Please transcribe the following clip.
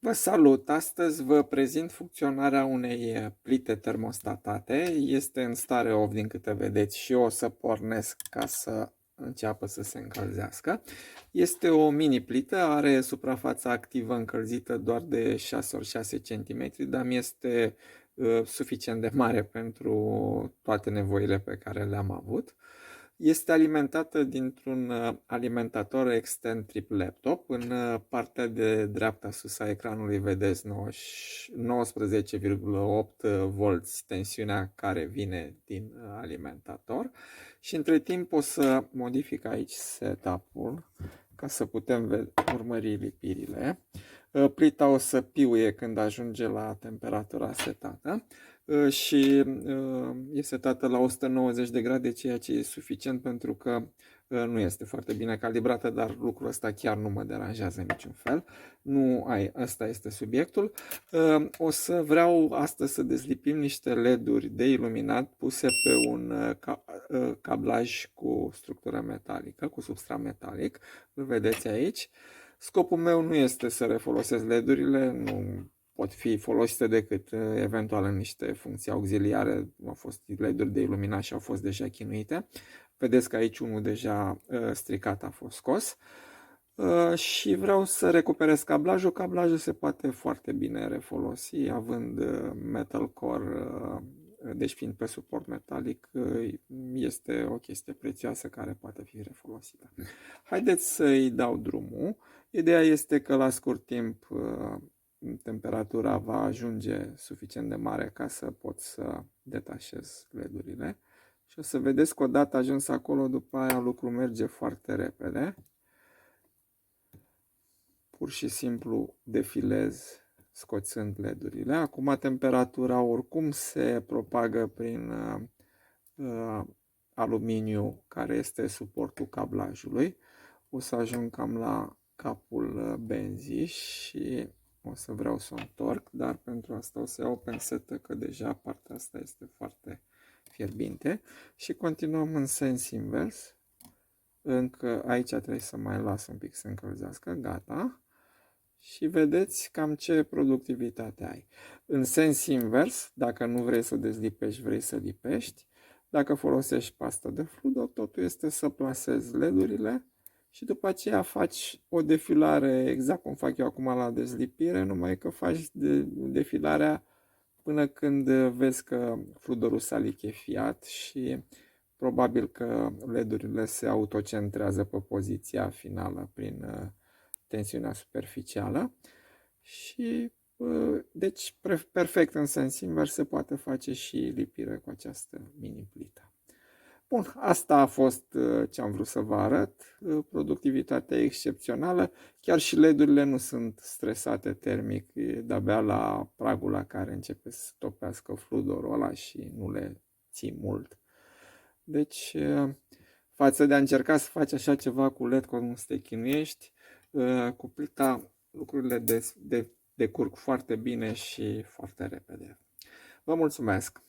Vă salut! Astăzi vă prezint funcționarea unei plite termostatate. Este în stare off din câte vedeți și o să pornesc ca să înceapă să se încălzească. Este o mini plită, are suprafața activă încălzită doar de 6x6 cm, dar mi este suficient de mare pentru toate nevoile pe care le-am avut. Este alimentată dintr-un alimentator extern trip laptop. În partea de dreapta sus a ecranului vedeți 19,8 V tensiunea care vine din alimentator și între timp o să modific aici setup-ul ca să putem urmări lipirile. Plita o să piuie când ajunge la temperatura setată și e setată la 190 de grade, ceea ce e suficient pentru că nu este foarte bine calibrată, dar lucrul ăsta chiar nu mă deranjează în niciun fel. Ăsta este subiectul. O să vreau astăzi să dezlipim niște LED-uri de iluminat puse pe un cablaj cu structură metalică, cu substrat metalic. Îl vedeți aici. Scopul meu nu este să refolosesc LED-urile, nu pot fi folosite decât eventual în niște funcții auxiliare. Au fost LED-uri de iluminat și au fost deja chinuite. Vedeți că aici unul deja stricat a fost scos. Și vreau să recuperez cablajul. Cablajul se poate foarte bine refolosi, având metal core, deci fiind pe suport metalic, este o chestie prețioasă care poate fi refolosită. Haideți să-i dau drumul. Ideea este că la scurt timp temperatura va ajunge suficient de mare ca să pot să detașez LED-urile. Și o să vedeți că odată ajuns acolo, după aia lucrul merge foarte repede. Pur și simplu defilez scoțând LED-urile. Acum temperatura oricum se propagă prin aluminiu care este suportul cablajului. O să ajung cam la capul benzii și o să vreau să o întorc, dar pentru asta o să iau o pensetă că deja partea asta este foarte fierbinte și continuăm în sens invers. Încă aici trebuie să mai las un pic să încălzească, gata. Și vedeți cam ce productivitate ai. În sens invers, dacă nu vrei să dezlipești, vrei să lipești. Dacă folosești pastă de fludo, totul este să plasezi LED-urile și după aceea faci o defilare exact cum fac eu acum la dezlipire, numai că faci defilarea până când vezi că fludorul s-a lichefiat și probabil că LED-urile se autocentrează pe poziția finală prin tensiunea superficială și deci perfect în sens invers se poate face și lipire cu această mini plită. Bun, asta a fost ce am vrut să vă arăt. Productivitatea e excepțională, chiar și LED-urile nu sunt stresate termic, e de-abia la pragul la care începe să topească fludorul ăla și nu le ții mult. Deci, față de a încerca să faci așa ceva cu LED cum să te chinuiești, cu plita lucrurile decurg foarte bine și foarte repede. Vă mulțumesc!